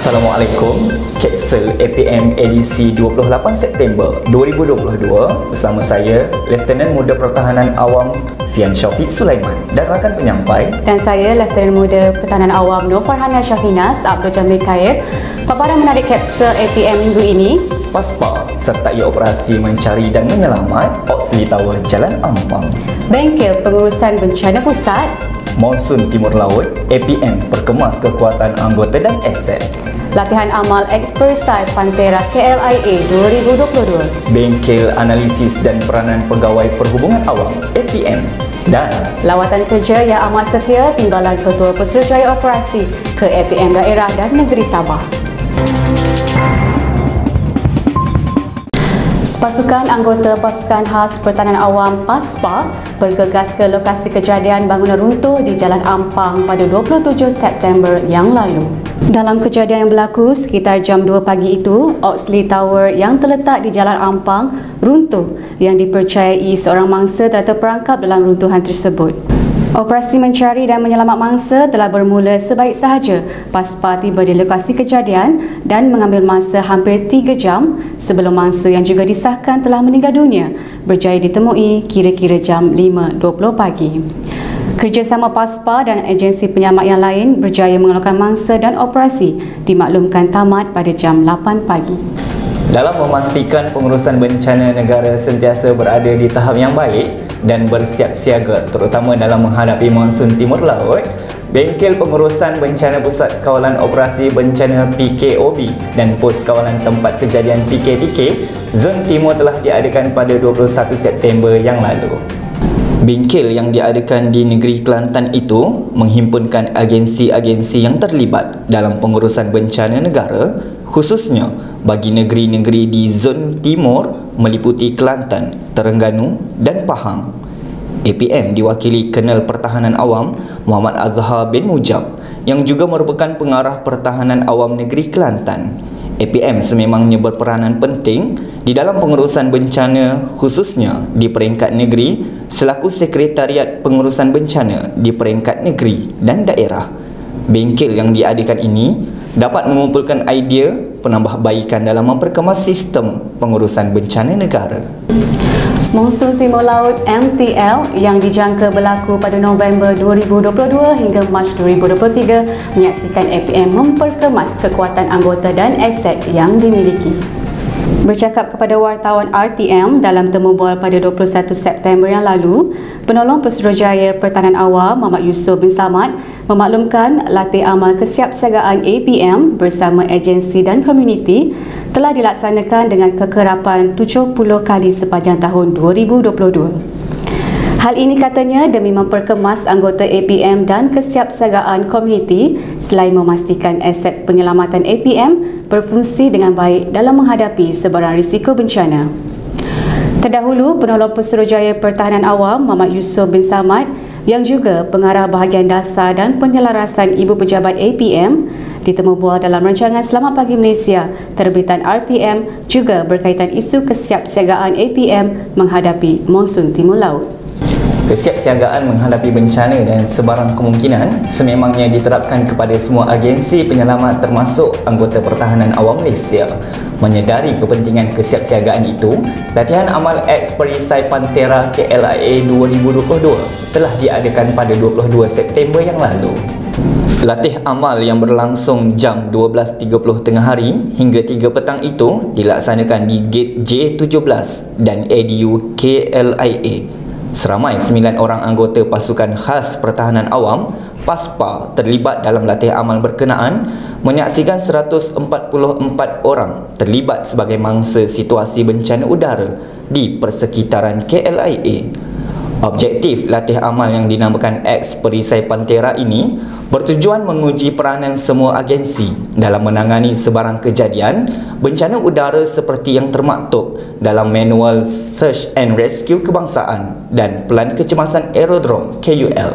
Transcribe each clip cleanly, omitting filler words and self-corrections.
Assalamualaikum. Kapsul APM edisi 28 September 2022 bersama saya Lieutenant Muda Pertahanan Awam Fian Syafiq Sulaiman dan rakan penyampai, dan saya Lieutenant Muda Pertahanan Awam Nur Farhana Syahinas Abdul Jamil Khair. Paparan menarik kapsul APM minggu ini: PASPA sertai operasi mencari dan menyelamat Oxley Tower Jalan Ampang, Bengkel Pengurusan Bencana Pusat, Monsun Timur Laut APM perkemas kekuatan anggota dan aset, Latihan Amal Eksperisai Pantera KLIA 2022, Bengkel Analisis dan Peranan Pegawai Perhubungan Awam APM, dan lawatan kerja yang amat setia Timbalan Ketua Pesuruhjaya Operasi ke APM Daerah dan Negeri Sabah. Pasukan anggota Pasukan Khas Pertahanan Awam PASPA bergegas ke lokasi kejadian bangunan runtuh di Jalan Ampang pada 27 September yang lalu. Dalam kejadian yang berlaku sekitar jam 2 pagi itu, Oxley Tower yang terletak di Jalan Ampang runtuh yang dipercayai seorang mangsa telah terperangkap dalam runtuhan tersebut. Operasi mencari dan menyelamat mangsa telah bermula sebaik sahaja PASPA tiba di lokasi kejadian dan mengambil masa hampir 3 jam sebelum mangsa yang juga disahkan telah meninggal dunia berjaya ditemui kira-kira jam 5.20 pagi. Kerjasama PASPA dan agensi penyelamat yang lain berjaya mengeluarkan mangsa dan operasi dimaklumkan tamat pada jam 8 pagi. Dalam memastikan pengurusan bencana negara sentiasa berada di tahap yang baik dan bersiap siaga terutama dalam menghadapi monsun timur laut, Bengkel Pengurusan Bencana Pusat Kawalan Operasi Bencana PKOB dan Pos Kawalan Tempat Kejadian PKPK Zon Timur telah diadakan pada 21 September yang lalu. Bengkel yang diadakan di negeri Kelantan itu menghimpunkan agensi-agensi yang terlibat dalam pengurusan bencana negara, khususnya bagi negeri-negeri di Zon Timur meliputi Kelantan, Terengganu dan Pahang. APM diwakili Kenal Pertahanan Awam Muhammad Azhar bin Mujab yang juga merupakan pengarah Pertahanan Awam Negeri Kelantan. APM sememangnya berperanan penting di dalam pengurusan bencana khususnya di peringkat negeri selaku Sekretariat Pengurusan Bencana di peringkat negeri dan daerah. Bengkel yang diadakan ini dapat mengumpulkan idea penambahbaikan dalam memperkemas sistem pengurusan bencana negara. Monsun Timur Laut MTL yang dijangka berlaku pada November 2022 hingga Mac 2023 menyaksikan APM memperkemas kekuatan anggota dan aset yang dimiliki. Bercakap kepada wartawan RTM dalam temu bual pada 21 September yang lalu, Penolong Pesuruhjaya Pertahanan Awam Muhammad Yusof bin Samad memaklumkan latih amal kesiapsiagaan APM bersama agensi dan komuniti telah dilaksanakan dengan kekerapan 70 kali sepanjang tahun 2022. Hal ini katanya demi memperkemas anggota APM dan kesiapsiagaan komuniti selain memastikan aset penyelamatan APM berfungsi dengan baik dalam menghadapi sebarang risiko bencana. Terdahulu, Penolong Pesuruhjaya Pertahanan Awam Muhammad Yusof bin Samad yang juga pengarah bahagian dasar dan penyelarasan Ibu Pejabat APM ditemu bual dalam rancangan Selamat Pagi Malaysia terbitan RTM juga berkaitan isu kesiapsiagaan APM menghadapi monsun timur laut. Kesiapsiagaan menghadapi bencana dan sebarang kemungkinan sememangnya diterapkan kepada semua agensi penyelamat termasuk anggota Pertahanan Awam Malaysia. Menyedari kepentingan kesiapsiagaan itu, Latihan Amal Eksperisai Pantera KLIA 2022 telah diadakan pada 22 September yang lalu. Latih amal yang berlangsung jam 12.30 tengah hari hingga 3 petang itu dilaksanakan di Gate J17 dan ADU KLIA. Seramai 9 orang anggota Pasukan Khas Pertahanan Awam PASPA terlibat dalam latih amal berkenaan, menyaksikan 144 orang terlibat sebagai mangsa situasi bencana udara di persekitaran KLIA. Objektif latih amal yang dinamakan Eksperisai Pantera ini bertujuan menguji peranan semua agensi dalam menangani sebarang kejadian bencana udara seperti yang termaktub dalam Manual Search and Rescue Kebangsaan dan Pelan Kecemasan Aerodrom KUL.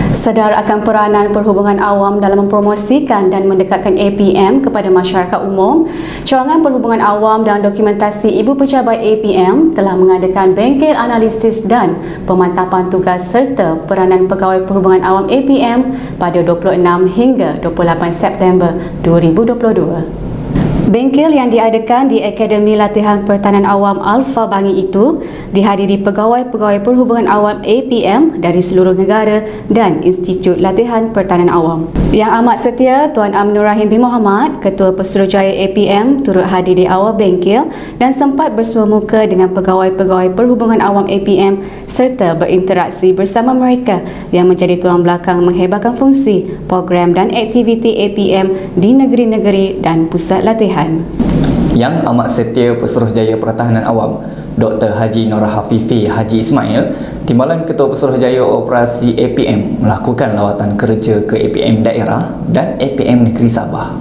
Sedar akan peranan perhubungan awam dalam mempromosikan dan mendekatkan APM kepada masyarakat umum, Cawangan Perhubungan Awam dan Dokumentasi Ibu Pejabat APM telah mengadakan bengkel analisis dan pemantapan tugas serta peranan pegawai perhubungan awam APM pada 26 hingga 28 September 2022. Bengkel yang diadakan di Akademi Latihan Pertahanan Awam Alfa Bangi itu dihadiri pegawai-pegawai perhubungan awam APM dari seluruh negara dan Institut Latihan Pertahanan Awam. Yang amat setia Tuan Aminur Rahim bin Mohamad, Ketua Pesuruhjaya APM, turut hadir di awal bengkel dan sempat bersua muka dengan pegawai-pegawai perhubungan awam APM serta berinteraksi bersama mereka yang menjadi tulang belakang menghebatkan fungsi, program dan aktiviti APM di negeri-negeri dan pusat latihan. Yang amat setia Pesuruhjaya Pertahanan Awam Dr. Haji Nora Hafifi Haji Ismail, Timbalan Ketua Pesuruhjaya Operasi APM, melakukan lawatan kerja ke APM daerah dan APM Negeri Sabah.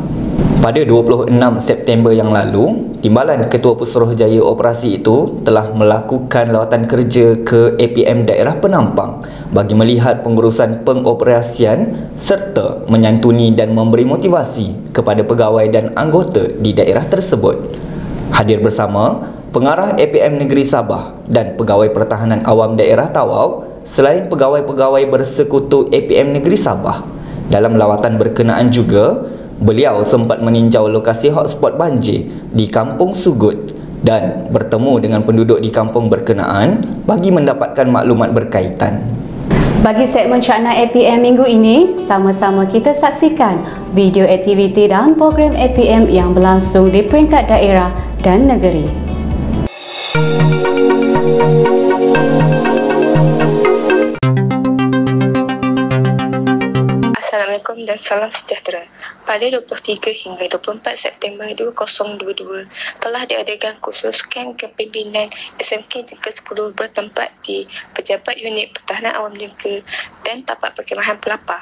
Pada 26 September yang lalu, Timbalan Ketua Pesuruhjaya Operasi itu telah melakukan lawatan kerja ke APM daerah Penampang bagi melihat pengurusan pengoperasian serta menyantuni dan memberi motivasi kepada pegawai dan anggota di daerah tersebut. Hadir bersama Pengarah APM Negeri Sabah dan Pegawai Pertahanan Awam Daerah Tawau selain pegawai-pegawai bersekutu APM Negeri Sabah. Dalam lawatan berkenaan juga, beliau sempat meninjau lokasi hotspot banjir di Kampung Sugut dan bertemu dengan penduduk di kampung berkenaan bagi mendapatkan maklumat berkaitan. Bagi segmen Cakna APM minggu ini, sama-sama kita saksikan video aktiviti dan program APM yang berlangsung di peringkat daerah dan negeri. Assalamualaikum dan salam sejahtera. Pada 23 hingga 24 September 2022 telah diadakan kursus kem kepimpinan SMK Jengka 10 bertempat di Pejabat Unit Pertahanan Awam Jengka dan Tapak Perkhemahan Pelapar.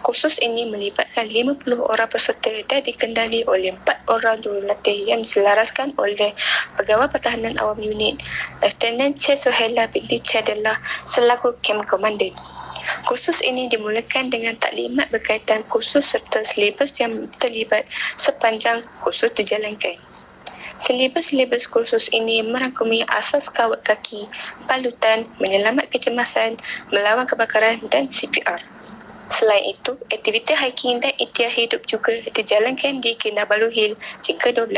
Kursus ini melibatkan 50 orang peserta dan dikendali oleh 4 orang jurulatih yang diselaraskan oleh Pegawai Pertahanan Awam Unit Lieutenant Che Sohela binti Chadela selaku Camp Komandan. Kursus ini dimulakan dengan taklimat berkaitan kursus serta silibus yang terlibat sepanjang kursus dijalankan. Silibus kursus ini merangkumi asas kawat kaki, balutan, menyelamat kecemasan, melawan kebakaran dan CPR. Selain itu, aktiviti hiking dan ikhtiar hidup juga dijalankan di Kinabalu Hill, Jengka 12.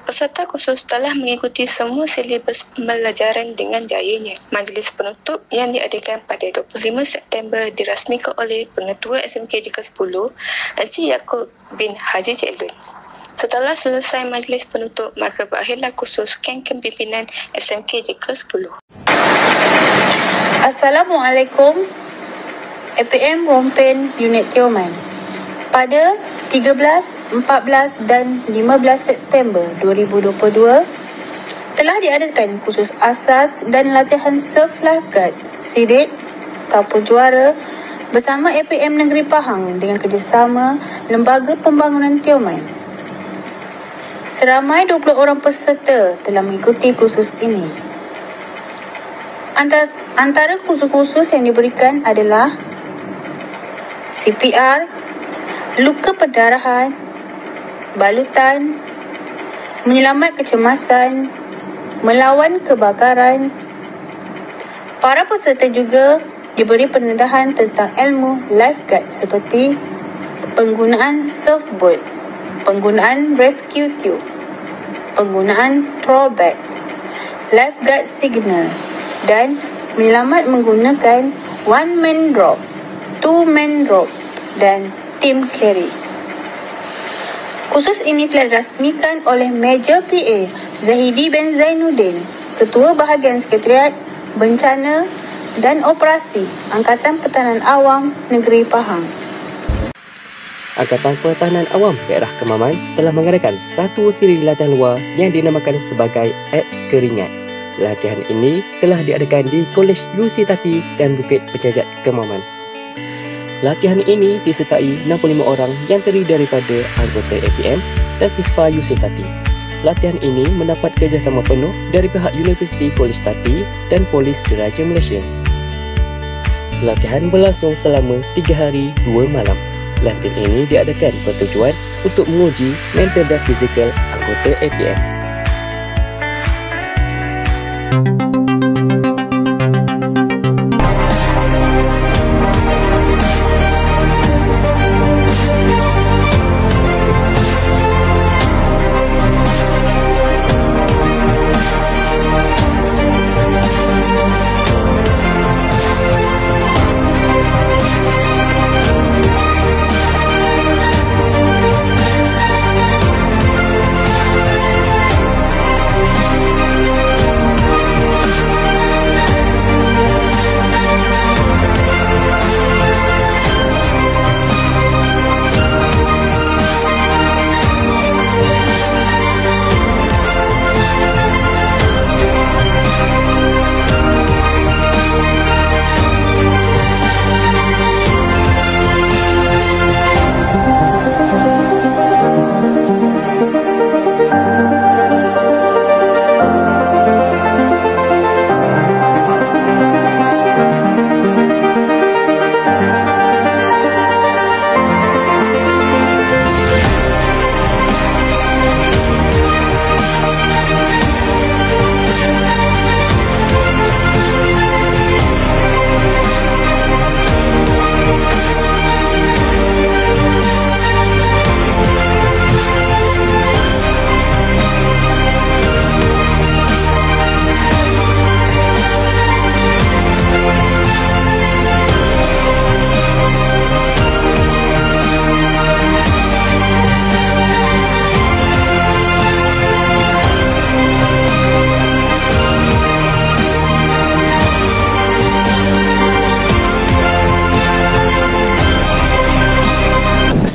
Peserta kursus telah mengikuti semua silibus pembelajaran dengan jayanya. Majlis penutup yang diadakan pada 25 September dirasmikan oleh Pengetua SMK Jengka 10, Encik Yaakob bin Haji Cik Lun. Setelah selesai majlis penutup, maka berakhirlah kursus kem pimpinan SMK Jengka 10. Assalamualaikum. APM Rompen Unit Tioman. Pada 13, 14 dan 15 September 2022 telah diadakan kursus asas dan latihan surf lifeguard Sirit Kampung Juara bersama APM Negeri Pahang dengan kerjasama Lembaga Pembangunan Tioman. Seramai 20 orang peserta telah mengikuti kursus ini. Antara kursus-kursus yang diberikan adalah CPR, luka perdarahan, balutan, menyelamat kecemasan, melawan kebakaran. Para peserta juga diberi pendedahan tentang ilmu lifeguard seperti penggunaan surfboard, penggunaan rescue tube, penggunaan throwback, lifeguard signal dan menyelamat menggunakan one-man rope, two-man rope dan team carry. Kursus ini telah dirasmikan oleh Major PA Zahidi bin Zainuddin, Ketua Bahagian Sekretariat Bencana dan Operasi Angkatan Pertahanan Awam Negeri Pahang. Angkatan Pertahanan Awam Daerah Kemaman telah mengadakan satu siri latihan luar yang dinamakan sebagai X Keringat. Latihan ini telah diadakan di Kolej UC Tati dan Bukit Penjajat Kemaman. Latihan ini disertai 65 orang yang terdiri daripada anggota APM dan PISPA UC Tati. Latihan ini mendapat kerjasama penuh dari pihak Universiti Kolej Tati dan Polis Diraja Malaysia. Latihan berlangsung selama 3 hari 2 malam. Latihan ini diadakan bertujuan untuk menguji mental dan fizikal anggota APM.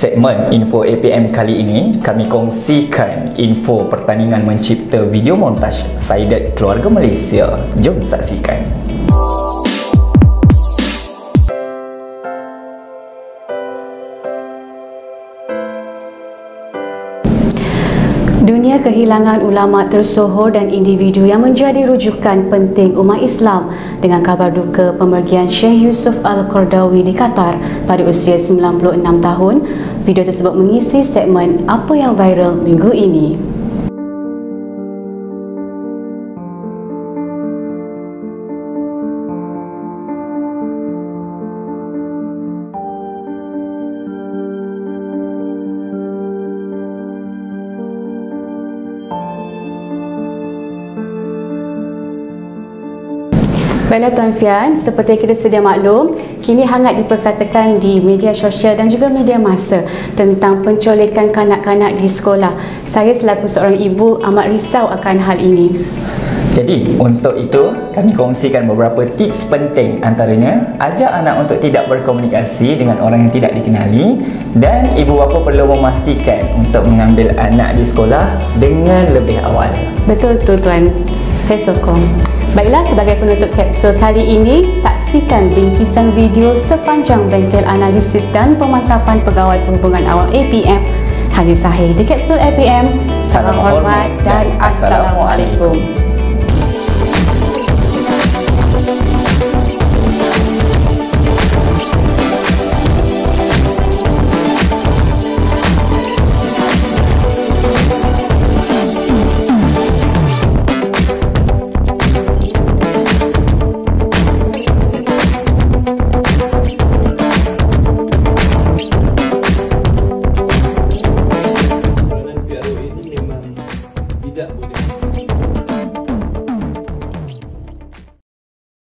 Segmen Info APM kali ini, kami kongsikan info pertandingan mencipta video montaj Saidat Keluarga Malaysia. Jom saksikan. Dunia kehilangan ulama tersohor dan individu yang menjadi rujukan penting umat Islam dengan kabar duka pemergian Syekh Yusuf Al-Qaradawi di Qatar pada usia 96 tahun. Video tersebut mengisi segmen Apa yang Viral minggu ini. Baiklah Tuan Fian, seperti kita sedia maklum, kini hangat diperkatakan di media sosial dan juga media massa tentang penculikan kanak-kanak di sekolah. Saya selaku seorang ibu amat risau akan hal ini. Jadi, untuk itu, kami kongsikan beberapa tips penting, antaranya ajak anak untuk tidak berkomunikasi dengan orang yang tidak dikenali, dan ibu bapa perlu memastikan untuk mengambil anak di sekolah dengan lebih awal. Betul tu Tuan, saya sokong. Baiklah, sebagai penutup kapsul kali ini, saksikan bingkisan video sepanjang bengkel analisis dan pemantapan Pegawai Perhubungan Awam APM Hadi Sahih di kapsul APM. Salam hormat dan Assalamualaikum. tidak boleh